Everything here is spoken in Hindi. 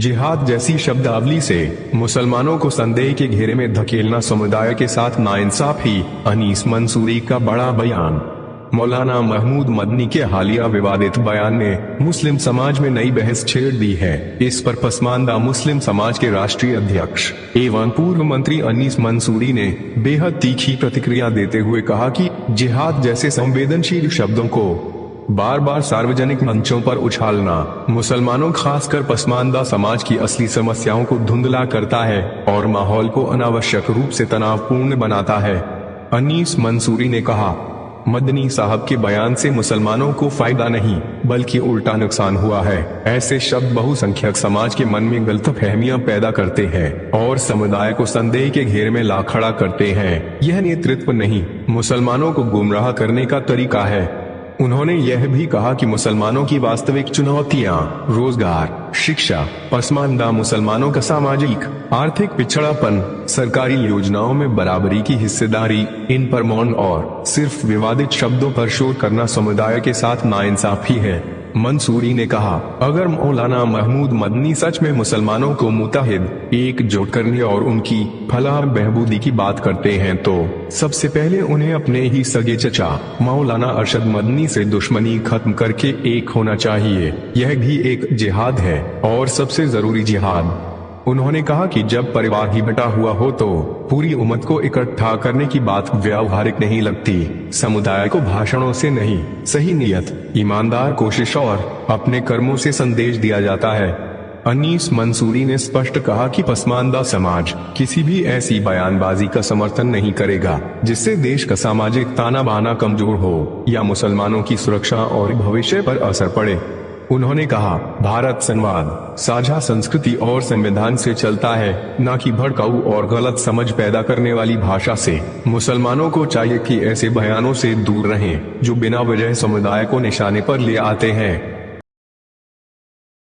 जिहाद जैसी शब्दावली से मुसलमानों को संदेह के घेरे में धकेलना समुदाय के साथ नाइंसाफी। अनीस मंसूरी का बड़ा बयान। मौलाना महमूद मदनी के हालिया विवादित बयान ने मुस्लिम समाज में नई बहस छेड़ दी है। इस पर पसमानदा मुस्लिम समाज के राष्ट्रीय अध्यक्ष एवं पूर्व मंत्री अनीस मंसूरी ने बेहद तीखी प्रतिक्रिया देते हुए कहा कि जिहाद जैसे संवेदनशील शब्दों को बार बार सार्वजनिक मंचों पर उछालना मुसलमानों खासकर पसमानदा समाज की असली समस्याओं को धुंधला करता है और माहौल को अनावश्यक रूप से तनावपूर्ण बनाता है। अनीस मंसूरी ने कहा, मदनी साहब के बयान से मुसलमानों को फायदा नहीं बल्कि उल्टा नुकसान हुआ है। ऐसे शब्द बहुसंख्यक समाज के मन में गलतफहमियां पैदा करते हैं और समुदाय को संदेह के घेरे में ला खड़ा करते हैं। यह नेतृत्व नहीं, मुसलमानों को गुमराह करने का तरीका है। उन्होंने यह भी कहा कि मुसलमानों की वास्तविक चुनौतियां रोजगार, शिक्षा, पसमानदा मुसलमानों का सामाजिक आर्थिक पिछड़ापन, सरकारी योजनाओं में बराबरी की हिस्सेदारी, इन पर मौन और सिर्फ विवादित शब्दों पर शोर करना समुदाय के साथ नाइंसाफी है। मंसूरी ने कहा, अगर मौलाना महमूद मदनी सच में मुसलमानों को मुत्तहिद, एकजुट करने और उनकी फलाह बहबूदी की बात करते हैं तो सबसे पहले उन्हें अपने ही सगे चचा मौलाना अरशद मदनी से दुश्मनी खत्म करके एक होना चाहिए। यह भी एक जिहाद है और सबसे जरूरी जिहाद। उन्होंने कहा कि जब परिवार ही बटा हुआ हो तो पूरी उम्मत को इकट्ठा करने की बात व्यावहारिक नहीं लगती। समुदाय को भाषणों से नहीं, सही नियत, ईमानदार कोशिश और अपने कर्मों से संदेश दिया जाता है। अनीस मंसूरी ने स्पष्ट कहा कि पसमानदा समाज किसी भी ऐसी बयानबाजी का समर्थन नहीं करेगा जिससे देश का सामाजिक ताना बाना कमजोर हो या मुसलमानों की सुरक्षा और भविष्य पर असर पड़े। उन्होंने कहा, भारत संवाद, साझा संस्कृति और संविधान से चलता है, न कि भड़काऊ और गलत समझ पैदा करने वाली भाषा से। मुसलमानों को चाहिए कि ऐसे बयानों से दूर रहें जो बिना वजह समुदाय को निशाने पर ले आते हैं।